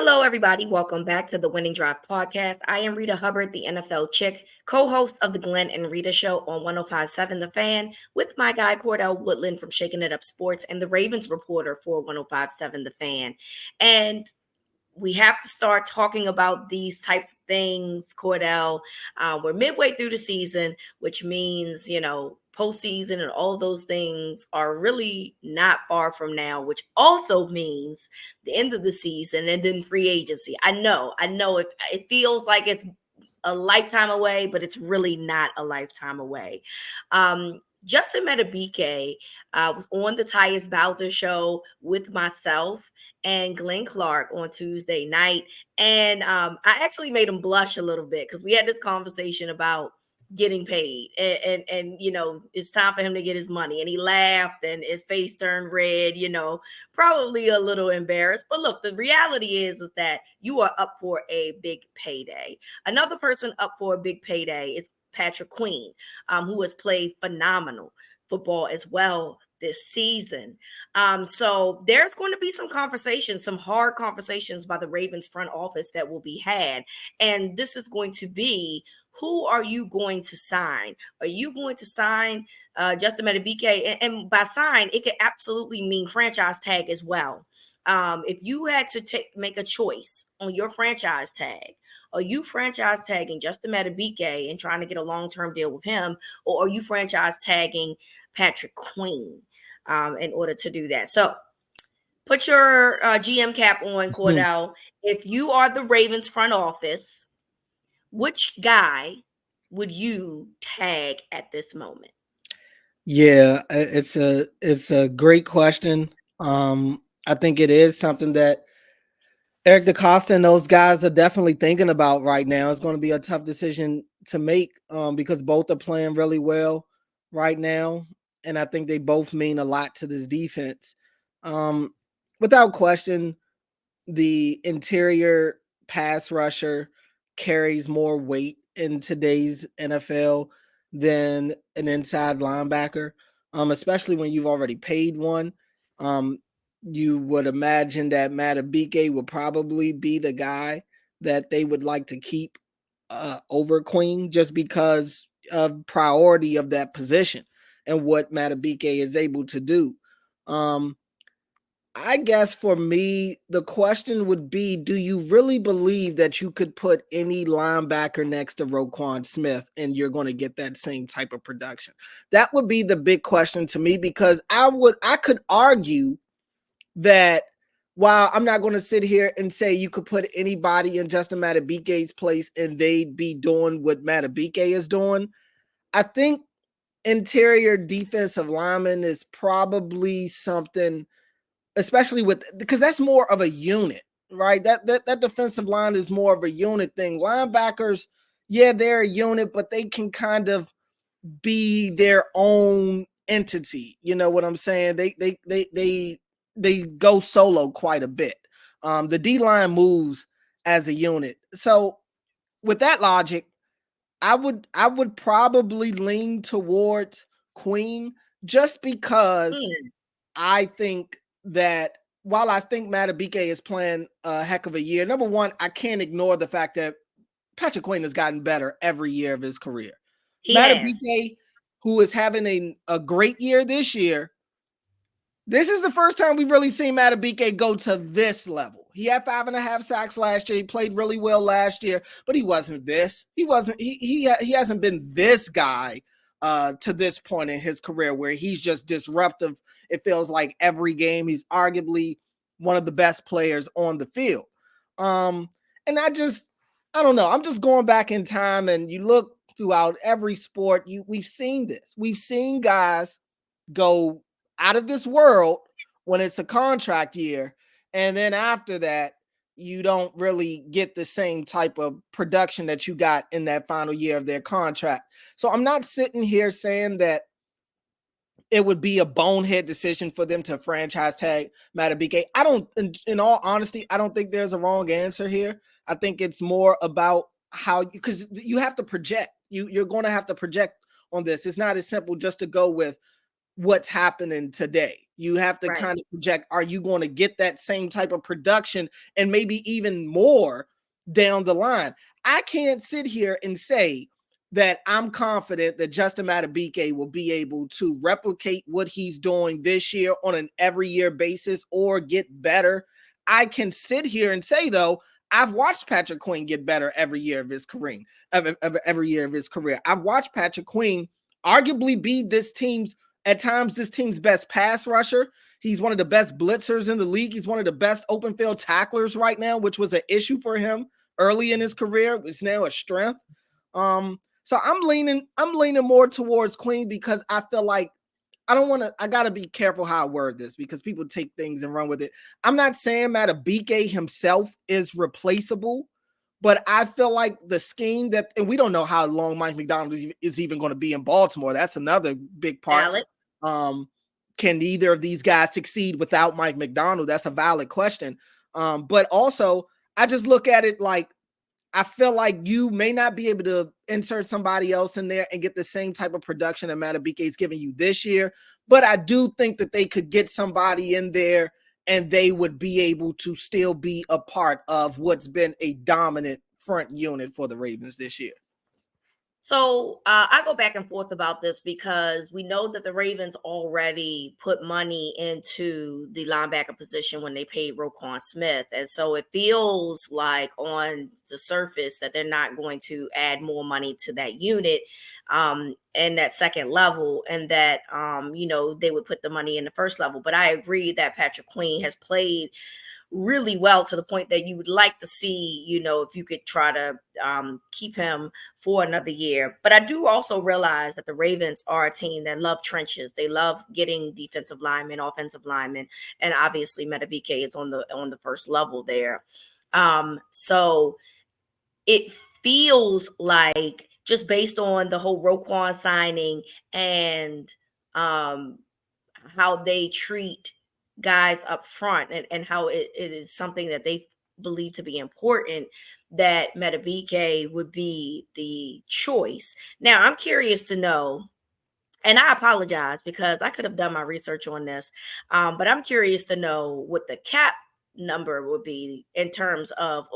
Hello, everybody. Welcome back to the Winning Drive podcast. I am Reeta Hubbard, the NFL chick, co host of the Glenn and Rita Show on 1057 The Fan, with my guy Cordell Woodland from Shaking It Up Sports and the Ravens reporter for 1057 The Fan. And we have to start talking about these types of things, Cordell. We're midway through the season, which means, postseason and all of those things are really not far from now, which also means the end of the season and then free agency. I know it feels like it's a lifetime away, but it's really not a lifetime away. Justin Madubuike was on the Tyus Bowser show with myself and Glenn Clark on Tuesday night. And I actually made him blush a little bit because we had this conversation about getting paid and it's time for him to get his money, and he laughed and his face turned red, probably a little embarrassed. But look, the reality is that you are up for a big payday. Another person up for a big payday is Patrick Queen, who has played phenomenal football as well this season. So there's going to be some conversations, some hard conversations by the Ravens front office that will be had. And this is going to be, who are you going to sign? Are you going to sign Justin Madubuike? And by sign, it could absolutely mean franchise tag as well. If you had to make a choice on your franchise tag, are you franchise tagging Justin Madubuike and trying to get a long-term deal with him, or are you franchise tagging Patrick Queen in order to do that? So put your GM cap on, Cordell. If you are the Ravens front office, which guy would you tag at this moment? Yeah, it's a great question. I think it is something that Eric DaCosta and those guys are definitely thinking about right now. It's going to be a tough decision to make because both are playing really well right now, and I think they both mean a lot to this defense. Without question, the interior pass rusher carries more weight in today's NFL than an inside linebacker, especially when you've already paid one. You would imagine that Madubuike would probably be the guy that they would like to keep over Queen, just because of priority of that position and what Madubuike is able to do. I guess for me, the question would be, do you really believe that you could put any linebacker next to Roquan Smith and you're going to get that same type of production? That would be the big question to me, because I could argue that while I'm not going to sit here and say you could put anybody in Justin Madubuike's place and they'd be doing what Madubuike is doing, I think interior defensive lineman is probably something, especially because that's more of a unit, right? That defensive line is more of a unit thing. Linebackers, yeah, they're a unit, but they can kind of be their own entity. You know what I'm saying? They go solo quite a bit. The D line moves as a unit. So with that logic, I would probably lean towards Queen, just because I think that while I think Madubuike is playing a heck of a year, number one, I can't ignore the fact that Patrick Queen has gotten better every year of his career. Madubuike, who is having a great year this year, this is the first time we've really seen Madubuike go to this level. He had 5.5 sacks last year. He played really well last year, but he wasn't this. He hasn't been this guy to this point in his career where he's just disruptive. It feels like every game he's arguably one of the best players on the field. And I don't know. I'm just going back in time, and you look throughout every sport, we've seen this. We've seen guys go out of this world when it's a contract year, and then after that, you don't really get the same type of production that you got in that final year of their contract. So I'm not sitting here saying that it would be a bonehead decision for them to franchise tag Madubuike. I don't, in all honesty, I don't think there's a wrong answer here. I think it's more about how, because you have to project. You're going to have to project on this. It's not as simple just to go with what's happening today. You have to Right. kind of project, are you going to get that same type of production and maybe even more down the line? I can't sit here and say that I'm confident that Justin Madubuike will be able to replicate what he's doing this year on an every year basis or get better. I can sit here and say, though, I've watched Patrick Queen get better every year of his career. Every year of his career, I've watched Patrick Queen arguably be this team's best pass rusher. He's one of the best blitzers in the league. He's one of the best open field tacklers right now, which was an issue for him early in his career. It's now a strength. So I'm leaning more towards Queen because I feel like I gotta be careful how I word this because people take things and run with it. I'm not saying Madubuike himself is replaceable, but I feel like the scheme and we don't know how long Mike Macdonald is even going to be in Baltimore. That's another big part. Can either of these guys succeed without Mike Macdonald? That's a valid question. But also, I just look at it like I feel like you may not be able to insert somebody else in there and get the same type of production that Madubuike is giving you this year. But I do think that they could get somebody in there and they would be able to still be a part of what's been a dominant front unit for the Ravens this year. So I go back and forth about this because we know that the Ravens already put money into the linebacker position when they paid Roquan Smith. And so it feels like on the surface that they're not going to add more money to that unit and that second level and that, they would put the money in the first level. But I agree that Patrick Queen has played really well to the point that you would like to see, if you could try to keep him for another year. But I do also realize that the Ravens are a team that love trenches. They love getting defensive linemen, offensive linemen, and obviously Madubuike is on the first level there. So it feels like just based on the whole Roquan signing and how they treat guys up front and how it is something that they believe to be important, that Madubuike would be the choice. Now, I'm curious to know, and I apologize because I could have done my research on this, but I'm curious to know what the cap number would be in terms of,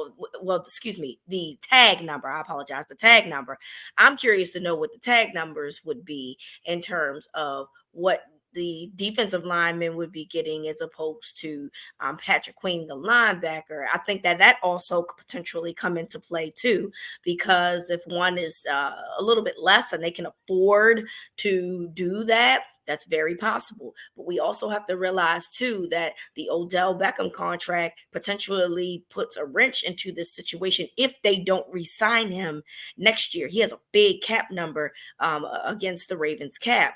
the tag number. I apologize, the tag number. I'm curious to know what the tag numbers would be in terms of what the defensive lineman would be getting as opposed to Patrick Queen, the linebacker. I think that also could potentially come into play too, because if one is a little bit less and they can afford to do that, that's very possible. But we also have to realize too that the Odell Beckham contract potentially puts a wrench into this situation if they don't re-sign him next year. He has a big cap number against the Ravens cap.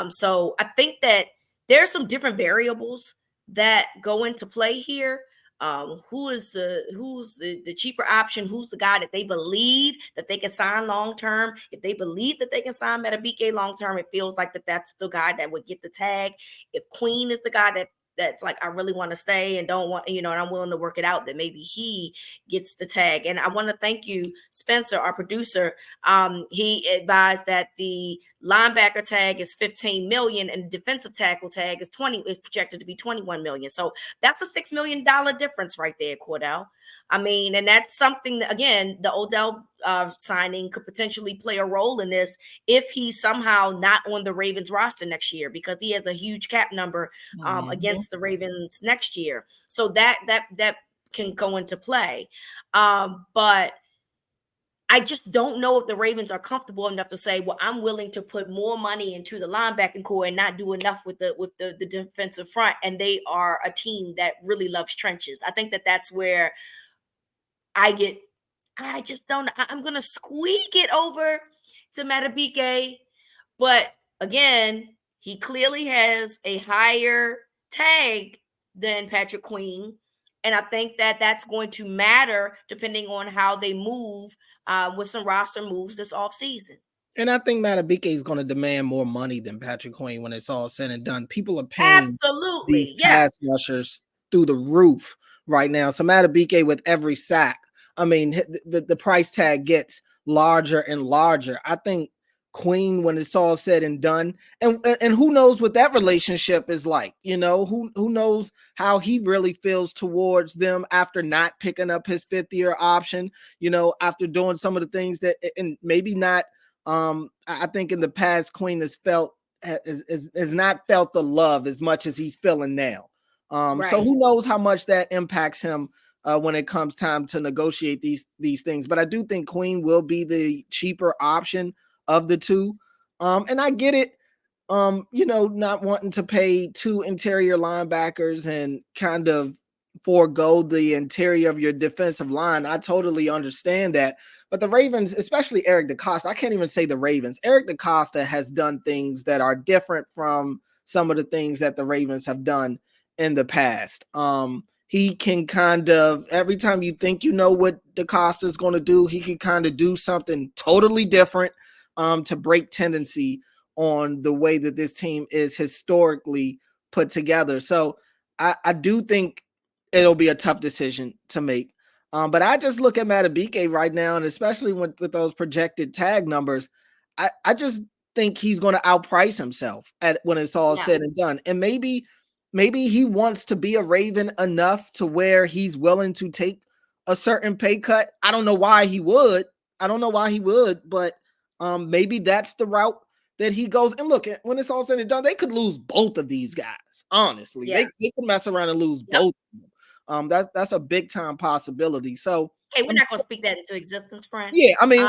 So I think that there's some different variables that go into play here. Who's the cheaper option? Who's the guy that they believe that they can sign long term? If they believe that they can sign Madubuike long term, it feels like that's the guy that would get the tag. If Queen is the guy that's like, I really want to stay and don't want, and I'm willing to work it out, that maybe he gets the tag. And I want to thank you, Spencer, our producer. He advised that the linebacker tag is 15 million and the defensive tackle tag is projected to be 21 million. So that's a $6 million difference right there, Cordell. I mean, and that's something that, again, the Odell signing could potentially play a role in this if he's somehow not on the Ravens roster next year, because he has a huge cap number against the Ravens next year. So that can go into play. But I just don't know if the Ravens are comfortable enough to say, well, I'm willing to put more money into the linebacking core and not do enough with the defensive front. And they are a team that really loves trenches. I think that's where I'm going to squeak it over to Madubuike. But again, he clearly has a higher tag than Patrick Queen. And I think that's going to matter depending on how they move with some roster moves this offseason. And I think Madubuike is going to demand more money than Patrick Queen when it's all said and done. People are paying these pass rushers through the roof right now. So Madubuike, with every sack, I mean, the price tag gets larger and larger. I think Queen when it's all said and done. And who knows what that relationship is like, who knows how he really feels towards them after not picking up his 5th-year option, after doing some of the things that, and maybe not, I think in the past, Queen has not felt the love as much as he's feeling now. Right. So who knows how much that impacts him when it comes time to negotiate these things. But I do think Queen will be the cheaper option of the two. And I get it, not wanting to pay 2 interior linebackers and kind of forego the interior of your defensive line. I totally understand that. But the Ravens, especially Eric DeCosta, I can't even say the Ravens. Eric DeCosta has done things that are different from some of the things that the Ravens have done in the past. He can kind of, every time you think you know what DeCosta is going to do, he can kind of do something totally different to break tendency on the way that this team is historically put together. So I do think it'll be a tough decision to make. But I just look at Madubuike right now, and especially with those projected tag numbers, I just think he's going to outprice himself when it's all said and done. And maybe he wants to be a Raven enough to where he's willing to take a certain pay cut. I don't know why he would, but maybe that's the route that he goes. And look, when it's all said and done, they could lose both of these guys. Honestly, they could mess around and lose both of them. That's a big time possibility. So, hey, we're not going to speak that into existence, friend. Yeah, I mean,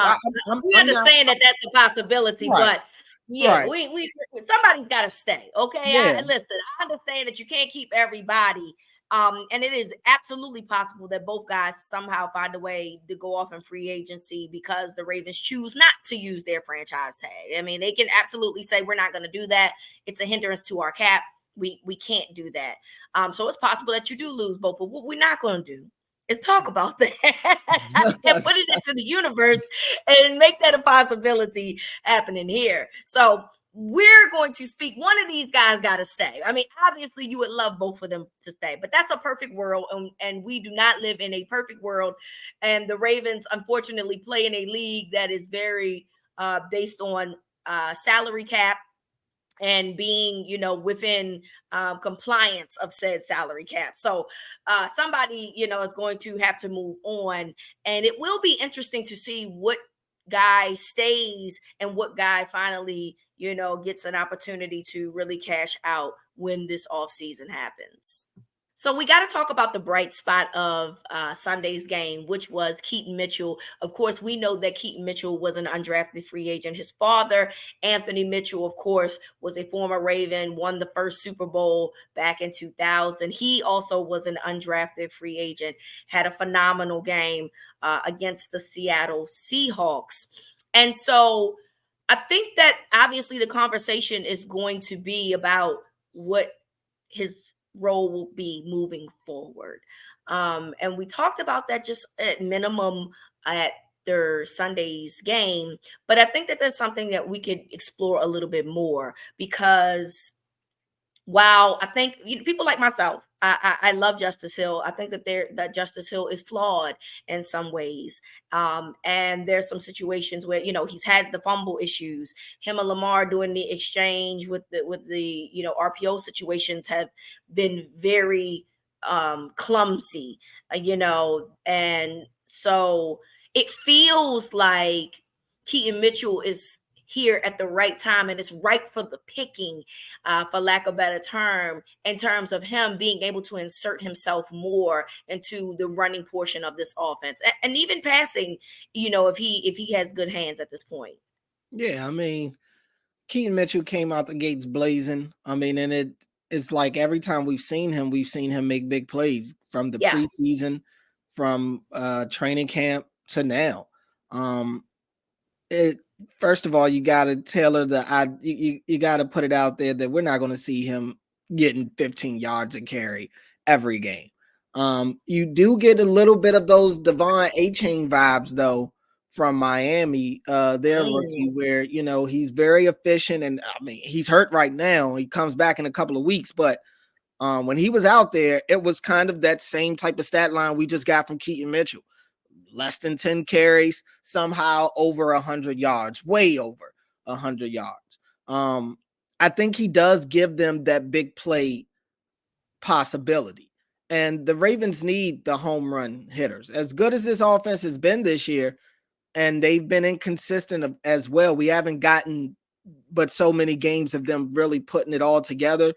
we understand that that's a possibility, right, but yeah, right. we somebody's got to stay. Okay, Yeah. Listen, I understand that you can't keep everybody. And it is absolutely possible that both guys somehow find a way to go off in free agency because the Ravens choose not to use their franchise tag. I mean, they can absolutely say we're not going to do that. It's a hindrance to our cap. We can't do that. So it's possible that you do lose both. But what we're not going to do is talk about that and put it into the universe and make that a possibility happening here. So we're going to speak. One of these guys got to stay. I mean, obviously, you would love both of them to stay, but that's a perfect world, and we do not live in a perfect world. And the Ravens, unfortunately, play in a league that is very based on salary cap and being, within compliance of said salary cap. So somebody, is going to have to move on. And it will be interesting to see what guy stays and what guy finally, gets an opportunity to really cash out when this offseason happens. So we got to talk about the bright spot of Sunday's game, which was Keaton Mitchell. Of course, we know that Keaton Mitchell was an undrafted free agent. His father, Anthony Mitchell, of course, was a former Raven, won the first Super Bowl back in 2000. He also was an undrafted free agent, had a phenomenal game against the Seattle Seahawks. And so I think that obviously the conversation is going to be about what his role will be moving forward. And we talked about that just at minimum at their Sunday's game. But I think that that's something that we could explore a little bit more because while I think people like myself, I love Justice Hill. I think that Justice Hill is flawed in some ways. And there's some situations where, he's had the fumble issues. Him and Lamar doing the exchange with the RPO situations have been very clumsy, and so it feels like Keaton Mitchell is here at the right time and it's ripe for the picking, for lack of a better term, in terms of him being able to insert himself more into the running portion of this offense and even passing, if he has good hands at this point. Yeah, I mean, Keaton Mitchell came out the gates blazing. I mean, and it's like every time we've seen him make big plays from the preseason, from training camp to now. First of all, you got to tailor you got to put it out there that we're not going to see him getting 15 yards a carry every game. You do get a little bit of those Devon A-Chain vibes though from Miami, their rookie, where he's very efficient, and I mean he's hurt right now. He comes back in a couple of weeks, but when he was out there, it was kind of that same type of stat line we just got from Keaton Mitchell. Less than 10 carries, somehow over 100 yards, way over 100 yards. I think he does give them that big play possibility. And the Ravens need the home run hitters. As good as this offense has been this year, and they've been inconsistent as well. We haven't gotten but so many games of them really putting it all together.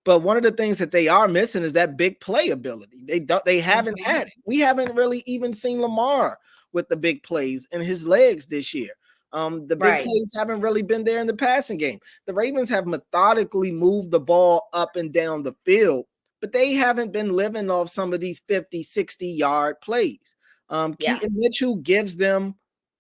But one of the things that they are missing is that big play ability. They haven't had it. We haven't really even seen Lamar with the big plays in his legs this year. The big plays haven't really been there in the passing game. The Ravens have methodically moved the ball up and down the field, but they haven't been living off some of these 50, 60-yard plays. Keaton Mitchell gives them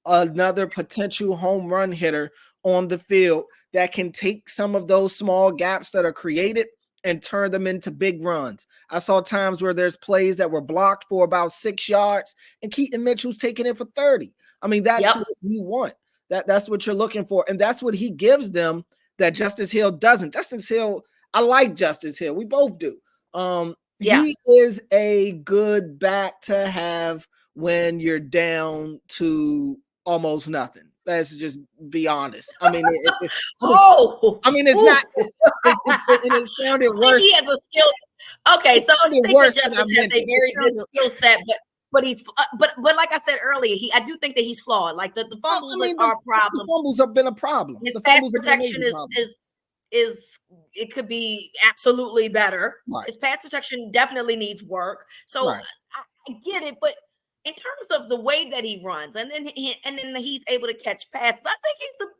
another potential home run hitter on the field that can take some of those small gaps that are created and turn them into big runs. I saw times where there's plays that were blocked for about 6 yards and Keaton Mitchell's taking it for 30. I mean, that's what you want. That's what you're looking for. And that's what he gives them that Justice Hill doesn't. Justice Hill, I like Justice Hill. We both do. He is a good back to have when you're down to almost nothing. Let's just be honest. I mean, it's not. It sounded worse. He has a skill. Okay, so I think that Justice has a very good skill set, but he's but like I said earlier, I do think that he's flawed. Like the fumbles are a problem. The fumbles have been a problem. His pass protection is it could be absolutely better. Right. His pass protection definitely needs work. So I get it, but in terms of the way that he runs, and then he's able to catch passes, I think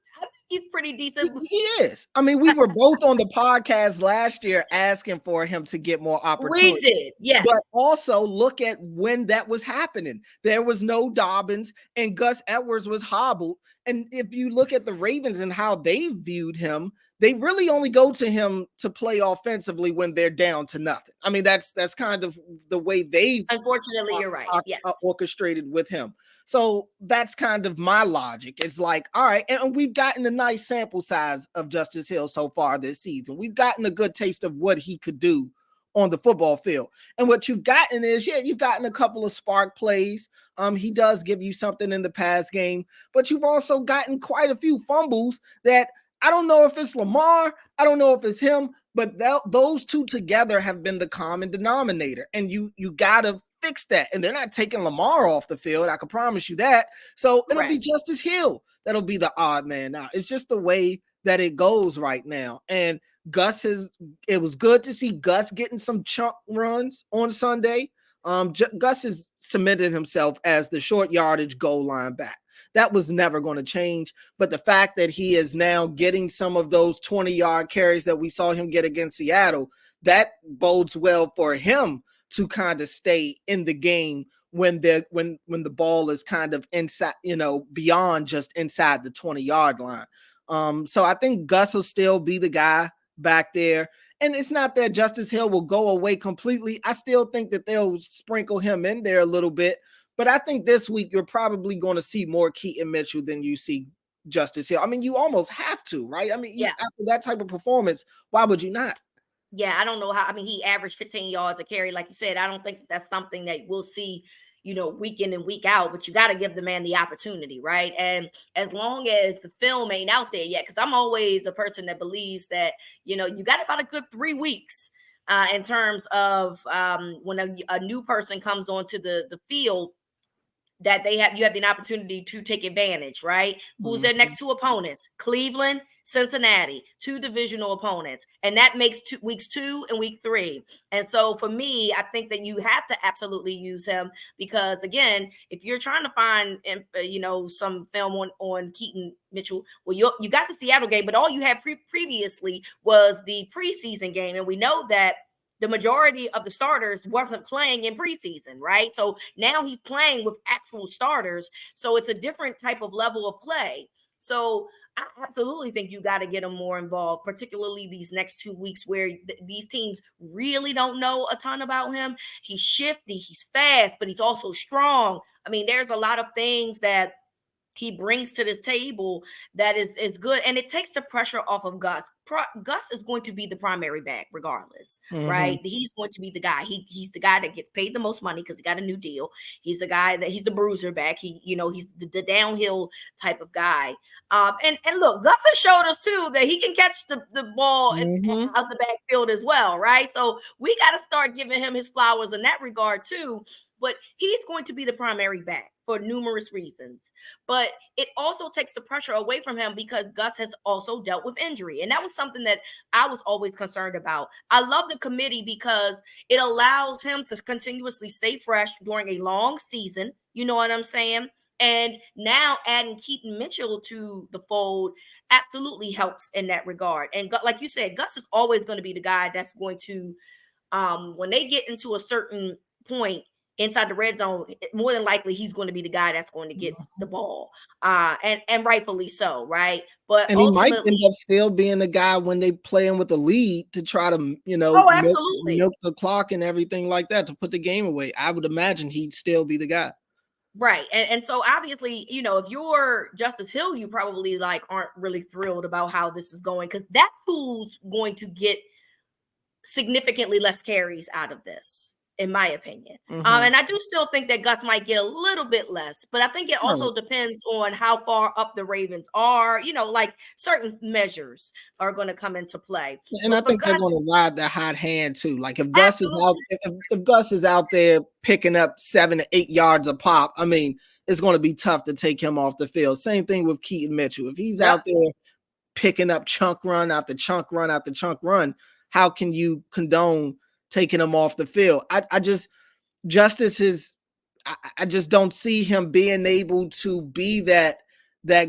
he's pretty decent. He is. I mean, we were both on the podcast last year asking for him to get more opportunity. We did, yes. But also look at when that was happening. There was no Dobbins, and Gus Edwards was hobbled. And if you look at the Ravens and how they viewed him, they really only go to him to play offensively when they're down to nothing. I mean, that's kind of the way they've unfortunately you're right. Yes. Orchestrated with him. So that's kind of my logic. It's like, all right, and we've gotten a nice sample size of Justice Hill so far this season. We've gotten a good taste of what he could do on the football field. And what you've gotten is, you've gotten a couple of spark plays. He does give you something in the pass game, but you've also gotten quite a few fumbles that I don't know if it's Lamar. I don't know if it's him, but those two together have been the common denominator. And you got to fix that. And they're not taking Lamar off the field. I can promise you that. So it'll be Justice Hill that'll be the odd man now. It's just the way that it goes right now. And it was good to see Gus getting some chunk runs on Sunday. Gus has cemented himself as the short yardage goal line back. That was never going to change. But the fact that he is now getting some of those 20-yard carries that we saw him get against Seattle, that bodes well for him to kind of stay in the game when the ball is kind of inside, beyond just inside the 20-yard line. So I think Gus will still be the guy back there. And it's not that Justice Hill will go away completely. I still think that they'll sprinkle him in there a little bit. But I think this week you're probably going to see more Keaton Mitchell than you see Justice Hill. I mean, you almost have to, right? I mean, after that type of performance, why would you not? Yeah, I don't know how. I mean, he averaged 15 yards a carry. Like you said, I don't think that's something that we'll see, week in and week out. But you got to give the man the opportunity, right? And as long as the film ain't out there yet, because I'm always a person that believes that, you got about a good 3 weeks in terms of when a new person comes onto the field, that you have the opportunity to take advantage, right? Who's their next two opponents? Cleveland, Cincinnati, 2 divisional opponents. And that makes weeks 2 and week 3. And so for me, I think that you have to absolutely use him because, again, if you're trying to find, some film on Keaton Mitchell, well, you got the Seattle game, but all you had previously was the preseason game. And we know that the majority of the starters wasn't playing in preseason, right? So now he's playing with actual starters. So it's a different type of level of play. So I absolutely think you got to get him more involved, particularly these next 2 weeks where these teams really don't know a ton about him. He's shifty, he's fast, but he's also strong. I mean, there's a lot of things that he brings to this table that is good, and it takes the pressure off of Gus. Gus is going to be the primary back regardless, Mhm. right? He's going to be the guy. He's the guy that gets paid the most money because he got a new deal. He's the guy that he's the bruiser back. He's the downhill type of guy. And look, Gus has showed us too that he can catch the ball Mhm. out the backfield as well, right? So we got to start giving him his flowers in that regard too. But he's going to be the primary back for numerous reasons. But it also takes the pressure away from him because Gus has also dealt with injury. And that was something that I was always concerned about. I love the committee because it allows him to continuously stay fresh during a long season. You know what I'm saying? And now adding Keaton Mitchell to the fold absolutely helps in that regard. And like you said, Gus is always going to be the guy that's going to, when they get into a certain point inside the red zone, more than likely he's going to be the guy that's going to get the ball, and rightfully so, right? But And he might end ultimately, up still being the guy when they play him with the lead to try to, oh, milk absolutely. the clock and everything like that to put the game away. I would imagine he'd still be the guy. Right. And so obviously, if you're Justice Hill, you probably like aren't really thrilled about how this is going because that who's going to get significantly less carries out of this, in my opinion. Mhm. And I do still think that Gus might get a little bit less, but I think it Right. also depends on how far up the Ravens are. Like certain measures are going to come into play. And I But for think they're Gus, gonna ride the hot hand too. Like if Gus is out, absolutely. if Gus is out there picking up 7 to 8 yards a pop, I mean, it's gonna be tough to take him off the field. Same thing with Keaton Mitchell. If he's Yep. out there picking up chunk run after chunk run after chunk run, how can you condone taking him off the field? I just Justice is I just don't see him being able to be that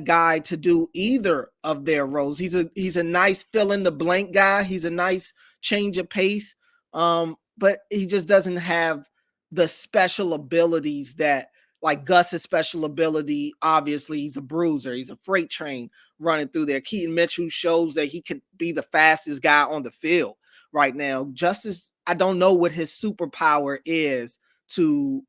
guy to do either of their roles. He's a nice fill in the blank guy. He's a nice change of pace. But he just doesn't have the special abilities that like Gus's special ability. Obviously, he's a bruiser. He's a freight train running through there. Keaton Mitchell shows that he could be the fastest guy on the field right now. Justice, I don't know what his superpower is to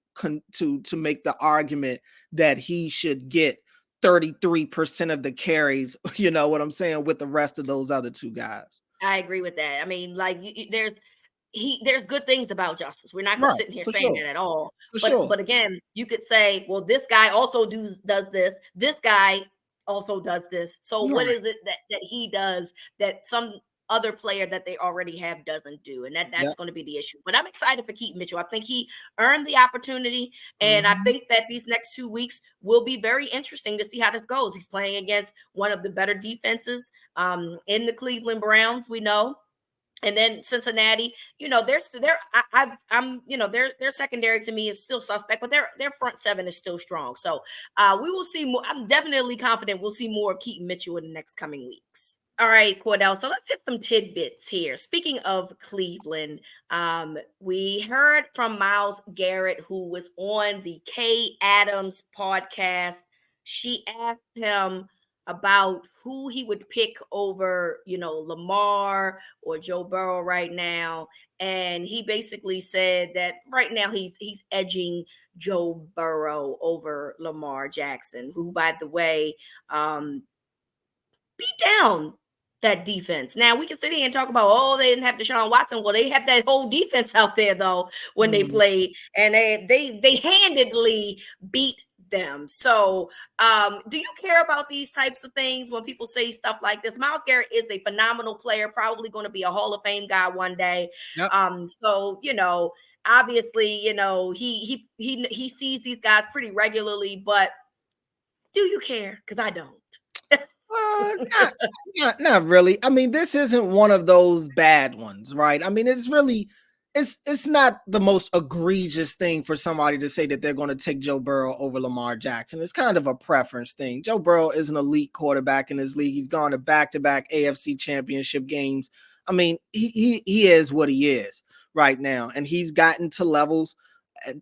make the argument that he should get 33% of the carries, you know what I'm saying, with the rest of those other two guys. I agree with that. I mean, like there's good things about Justice. We're not Right, sitting here for saying sure. that at all. For But sure. but again, you could say, well, this guy also does this. This guy also does this. So what Right. is it that he does that some other player that they already have doesn't do? And that's Yep. going to be the issue. But I'm excited for Keaton Mitchell. I think he earned the opportunity. And I Mhm. think that these next 2 weeks will be very interesting to see how this goes. He's playing against one of the better defenses in the Cleveland Browns, we know. And then Cincinnati, their secondary to me is still suspect, but their front seven is still strong. So we will see more. I'm definitely confident we'll see more of Keaton Mitchell in the next coming weeks. All right, Cordell. So let's get some tidbits here. Speaking of Cleveland, we heard from Myles Garrett, who was on the Kay Adams podcast. She asked him about who he would pick over, Lamar or Joe Burrow right now. And he basically said that right now he's edging Joe Burrow over Lamar Jackson, who, by the way, beat down that defense. Now we can sit here and talk about, they didn't have Deshaun Watson. Well, they had that whole defense out there though when they Mhm. played, and they handedly beat them. So, do you care about these types of things when people say stuff like this? Myles Garrett is a phenomenal player, probably going to be a Hall of Fame guy one day. Yep. So obviously, he sees these guys pretty regularly, but do you care? Because I don't. Uh, not, not really. I mean, this isn't one of those bad ones, right? I mean, it's not the most egregious thing for somebody to say that they're going to take Joe Burrow over Lamar Jackson. It's kind of a preference thing. Joe Burrow is an elite quarterback in his league. He's gone to back-to-back AFC championship games. I mean, he is what he is right now, and he's gotten to levels,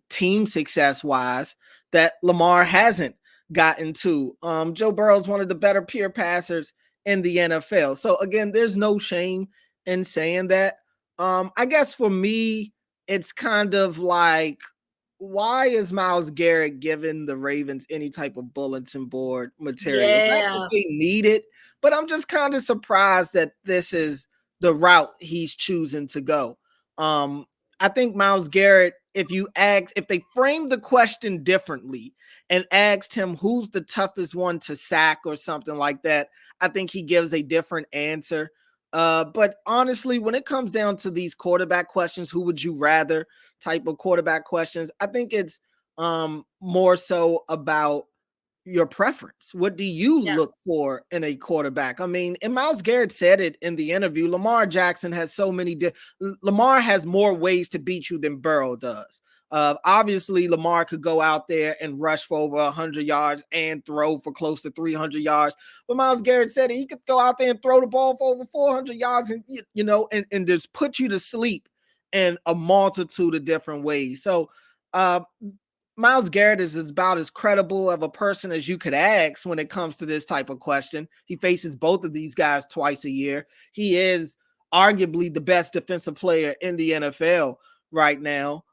team success wise, that Lamar hasn't gotten to. Joe Burrow is one of the better pure passers in the NFL. So again, there's no shame in saying that. I guess for me, it's kind of like why is Myles Garrett giving the Ravens any type of bulletin board material? Not that Yeah. they need it, but I'm just kind of surprised that this is the route he's choosing to go. I think Myles Garrett, if they framed the question differently and asked him who's the toughest one to sack or something like that, I think he gives a different answer. But honestly, when it comes down to these quarterback questions, who would you rather type of quarterback questions, I think it's more so about your preference. What do you Yeah. look for in a quarterback? I mean, and Myles Garrett said it in the interview. Lamar Jackson has so many. Lamar has more ways to beat you than Burrow does. Obviously, Lamar could go out there and rush for over 100 yards and throw for close to 300 yards. But Myles Garrett said he could go out there and throw the ball for over 400 yards and, and just put you to sleep in a multitude of different ways. So, Myles Garrett is about as credible of a person as you could ask when it comes to this type of question. He faces both of these guys twice a year. He is arguably the best defensive player in the NFL right now.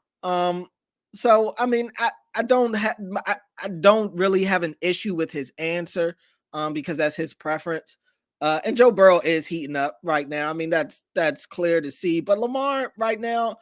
So I mean, I don't really have an issue with his answer because that's his preference. And Joe Burrow is heating up right now. I mean, that's clear to see. But Lamar right now,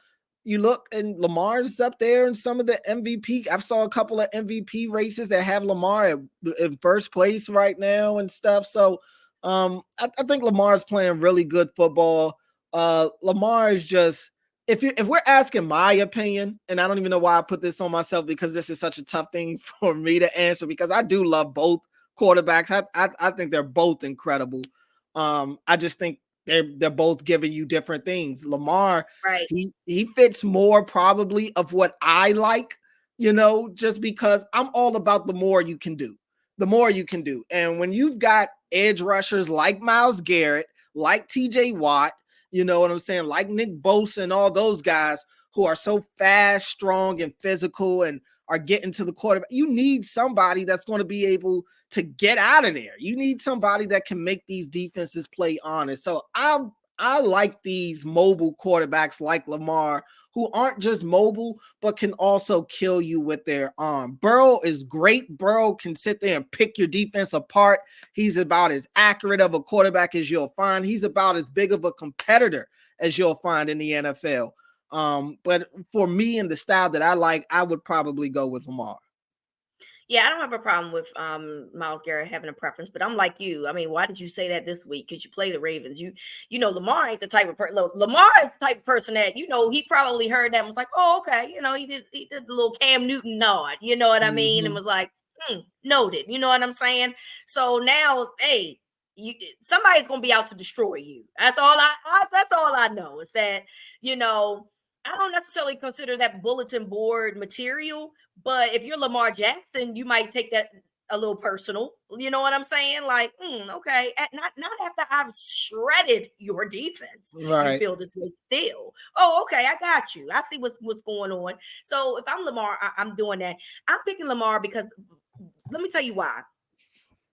you look and Lamar's up there in some of the MVP. I've saw a couple of MVP races that have Lamar in first place right now and stuff. So I think Lamar's playing really good football. Lamar is just if we're asking my opinion, and I don't even know why I put this on myself because this is such a tough thing for me to answer because I do love both quarterbacks. I think they're both incredible. I just think they're both giving you different things. Lamar, Right. he fits more probably of what I like, just because I'm all about the more you can do. The more you can do. And when you've got edge rushers like Myles Garrett, like TJ Watt, you know what I'm saying, like Nick Bosa and all those guys who are so fast, strong, and physical and are getting to the quarterback, you need somebody that's going to be able to get out of there. You need somebody that can make these defenses play honest. So I like these mobile quarterbacks like Lamar who aren't just mobile, but can also kill you with their arm. Burrow is great. Burrow can sit there and pick your defense apart. He's about as accurate of a quarterback as you'll find. He's about as big of a competitor as you'll find in the NFL. But for me and the style that I like, I would probably go with Lamar. Yeah, I don't have a problem with Myles Garrett having a preference, but I'm like you. I mean, why did you say that this week? Because you play the Ravens. Lamar ain't the type of person. Lamar is the type of person that he probably heard that and was like, oh, okay. He did the little Cam Newton nod. You know what I mean? And was like, noted. You know what I'm saying? So now, hey, somebody's gonna be out to destroy you. That's all I know is that I don't necessarily consider that bulletin board material, but if you're Lamar Jackson, you might take that a little personal. You know what I'm saying? Like, okay, not after I've shredded your defense, you Right. feel this way still. Oh, okay, I got you. I see what's going on. So if I'm Lamar, I'm doing that. I'm picking Lamar because let me tell you why.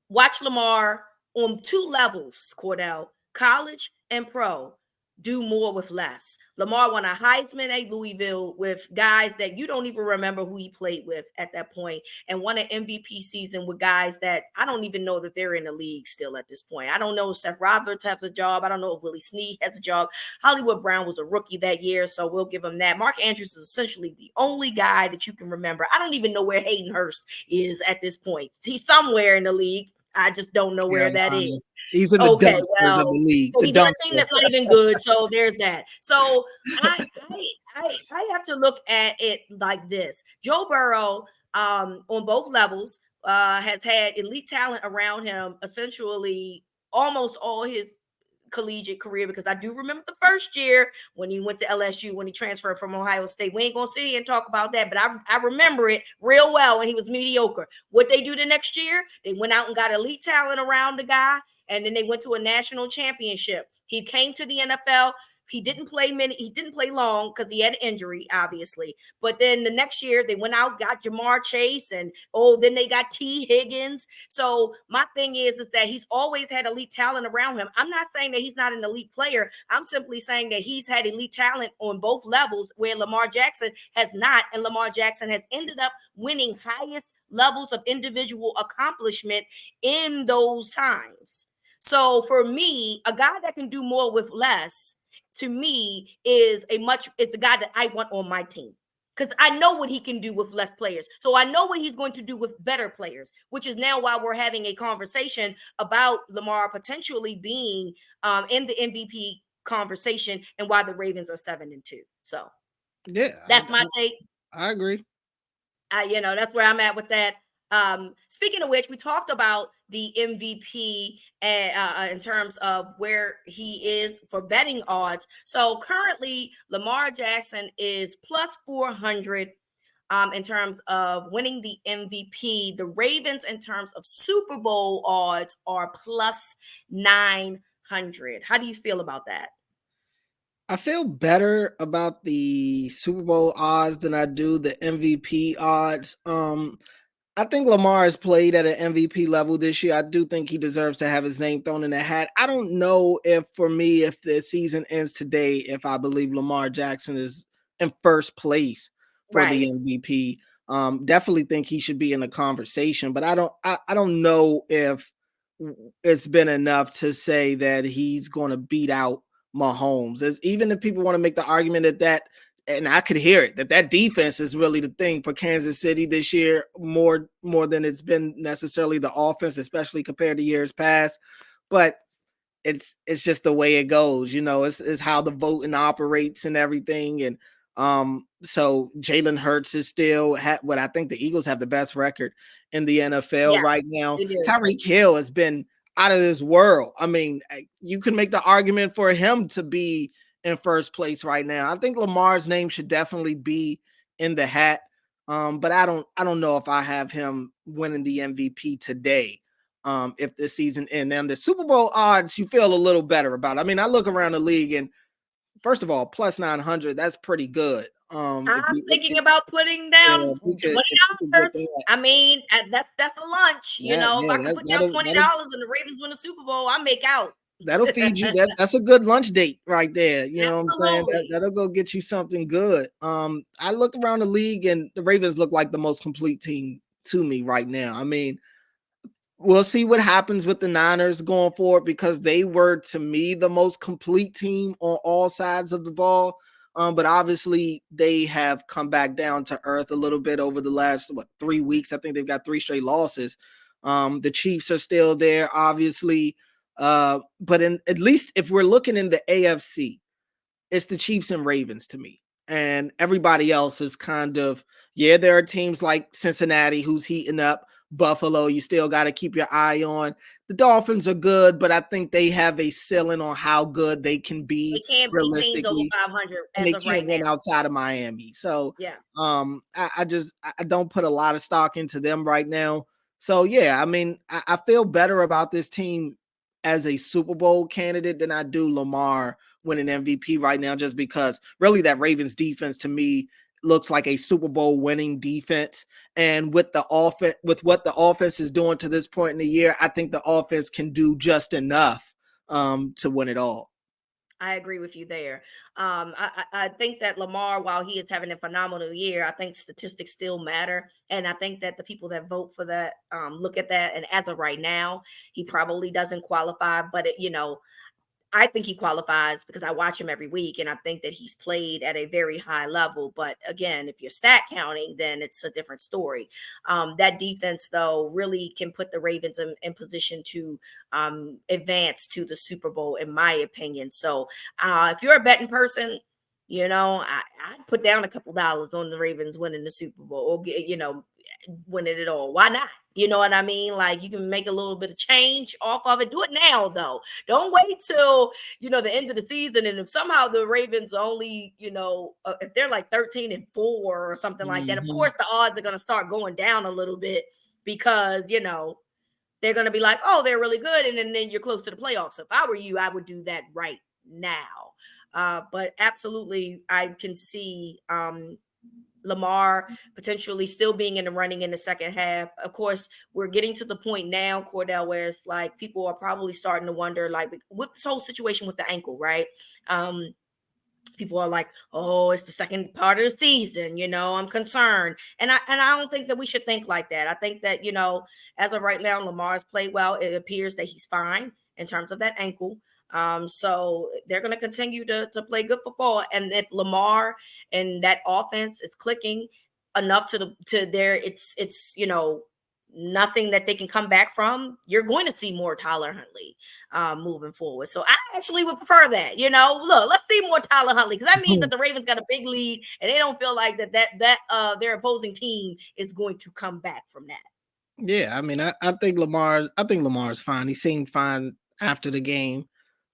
Watch Lamar on two levels, Cordell, college and pro. Do more with less. Lamar won a Heisman at Louisville with guys that you don't even remember who he played with at that point, and won an MVP season with guys that I don't even know that they're in the league still at this point. I don't know if Seth Roberts has a job. I don't know if Willie Snead has a job. Hollywood Brown was a rookie that year, so we'll give him that. Mark Andrews is essentially the only guy that you can remember. I don't even know where Hayden Hurst is at this point. He's somewhere in the league. I just don't know where that is. He's in the Okay, dumpsters of well, the league. so The he's on a dumpster. team that's not even good. So there's that. So I have to look at it like this. Joe Burrow, on both levels, has had elite talent around him essentially almost all his collegiate career, because I do remember the first year when he went to LSU, when he transferred from Ohio State. We ain't gonna sit here and talk about that, but I remember it real well when he was mediocre. What they do the next year, they went out and got elite talent around the guy, and then they went to a national championship. He came to the NFL, He didn't play long because he had an injury, obviously. But then the next year they went out, got Jamar Chase, and then they got T. Higgins. So my thing is that he's always had elite talent around him. I'm not saying that he's not an elite player. I'm simply saying that he's had elite talent on both levels where Lamar Jackson has not, and Lamar Jackson has ended up winning highest levels of individual accomplishment in those times. So for me, a guy that can do more with less, to me, is the guy that I want on my team. Because I know what he can do with less players. So I know what he's going to do with better players, which is now why we're having a conversation about Lamar potentially being in the MVP conversation and why the Ravens are 7-2. So yeah, that's my take. I agree. That's where I'm at with that. Speaking of which, we talked about the MVP in terms of where he is for betting odds. So currently, Lamar Jackson is plus 400 in terms of winning the MVP. The Ravens, in terms of Super Bowl odds, are plus 900. How do you feel about that? I feel better about the Super Bowl odds than I do the MVP odds. I think Lamar has played at an MVP level this year. I do think he deserves to have his name thrown in the hat. I don't know if the season ends today, if I believe Lamar Jackson is in first place for the MVP. Definitely think he should be in the conversation, but I don't know if it's been enough to say that he's going to beat out Mahomes. Even if people want to make the argument that and I could hear it, that defense is really the thing for Kansas City this year, more than it's been necessarily the offense, especially compared to years past. But it's just the way it goes, it's how the voting operates and everything. And so Jalen Hurts is still what I think the Eagles have the best record in the NFL right now. Tyreek Hill has been out of this world. I mean, you can make the argument for him to be in first place right now. I think Lamar's name should definitely be in the hat. But I don't know if I have him winning the MVP today. If the season ends. And the Super Bowl odds, you feel a little better about it. I mean, I look around the league and first of all, plus 900, that's pretty good. I'm thinking about putting down $20. I mean, that's a lunch. If I can put down $20 and the Ravens win the Super Bowl, I make out. That'll feed you. That's a good lunch date right there. You know what I'm saying? That'll go get you something good. I look around the league and the Ravens look like the most complete team to me right now. I mean, we'll see what happens with the Niners going forward because they were, to me, the most complete team on all sides of the ball. But obviously they have come back down to earth a little bit over the last 3 weeks. I think they've got 3 straight losses. The Chiefs are still there, obviously. But at least if we're looking in the AFC, it's the Chiefs and Ravens to me. And everybody else is kind of, there are teams like Cincinnati who's heating up. Buffalo, you still got to keep your eye on. The Dolphins are good, but I think they have a ceiling on how good they can be. They can't realistically. Be teams over 500 and they can't win outside of Miami. So I don't put a lot of stock into them right now. So I mean, I feel better about this team as a Super Bowl candidate than I do Lamar winning MVP right now, just because really that Ravens defense to me looks like a Super Bowl winning defense. And with the offense, with what the offense is doing to this point in the year, I think the offense can do just enough to win it all. I agree with you there. I think that Lamar, while he is having a phenomenal year, I think statistics still matter. And I think that the people that vote for that look at that. And as of right now, he probably doesn't qualify. But, I think he qualifies because I watch him every week. And I think that he's played at a very high level. But again, if you're stat counting, then it's a different story. That defense, though, really can put the Ravens in position to advance to the Super Bowl, in my opinion. So if you're a betting person, I'd put down a couple dollars on the Ravens winning the Super Bowl or, winning it all. Why not? You know what I mean? Like, you can make a little bit of change off of it. Do it now, though. Don't wait till, the end of the season. And if somehow the Ravens only, if they're like 13-4 or something like that, of course the odds are going to start going down a little bit because, they're going to be like, oh, they're really good. And then you're close to the playoffs. So if I were you, I would do that right now. But absolutely, I can see Lamar potentially still being in the running in the second half. Of course, we're getting to the point now, Cordell, where it's like people are probably starting to wonder, like with this whole situation with the ankle, right? People are like, oh, it's the second part of the season, I'm concerned. And I don't think that we should think like that. I think that, as of right now, Lamar's played well. It appears that he's fine in terms of that ankle. So they're going to continue to play good football. And if Lamar and that offense is clicking enough to their, it's nothing that they can come back from, you're going to see more Tyler Huntley moving forward. So I actually would prefer that. Look, let's see more Tyler Huntley, because that means that the Ravens got a big lead and they don't feel like that their opposing team is going to come back from that. Yeah, I mean, I think Lamar's fine. He seemed fine after the game.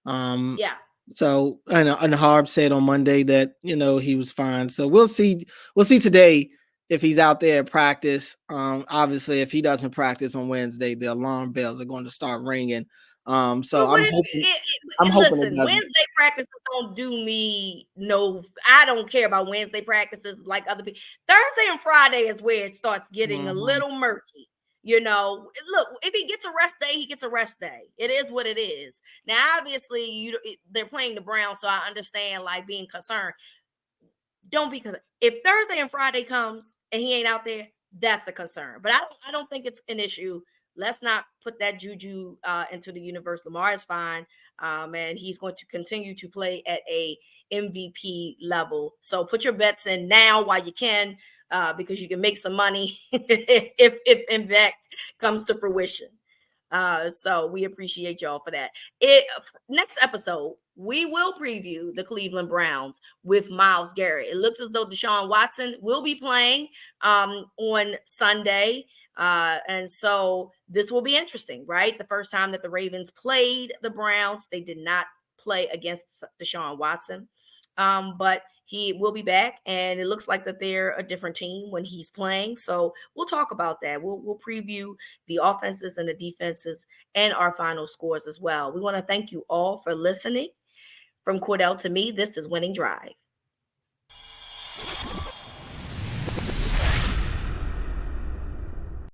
Yeah. So and Harb said on Monday that he was fine. So we'll see today if he's out there at practice. Obviously, if he doesn't practice on Wednesday, the alarm bells are going to start ringing. So I'm hoping it doesn't. Wednesday practices don't do me no. I don't care about Wednesday practices like other people. Thursday and Friday is where it starts getting a little murky. Look, if he gets a rest day, he gets a rest day. It is what it is. Now, obviously, they're playing the Browns, so I understand like being concerned. Don't be concerned. If Thursday and Friday comes and he ain't out there, that's a concern. But I don't think it's an issue. Let's not put that juju into the universe. Lamar is fine, and he's going to continue to play at a MVP level. So put your bets in now while you can, because you can make some money if in fact comes to fruition. So we appreciate y'all for that. Next episode, we will preview the Cleveland Browns with Myles Garrett. It looks as though Deshaun Watson will be playing on Sunday. And so this will be interesting, right? The first time that the Ravens played the Browns, they did not play against Deshaun Watson. But he will be back, and it looks like that they're a different team when he's playing. So we'll talk about that. We'll preview the offenses and the defenses and our final scores as well. We want to thank you all for listening. From Cordell to me, this is Winning Drive.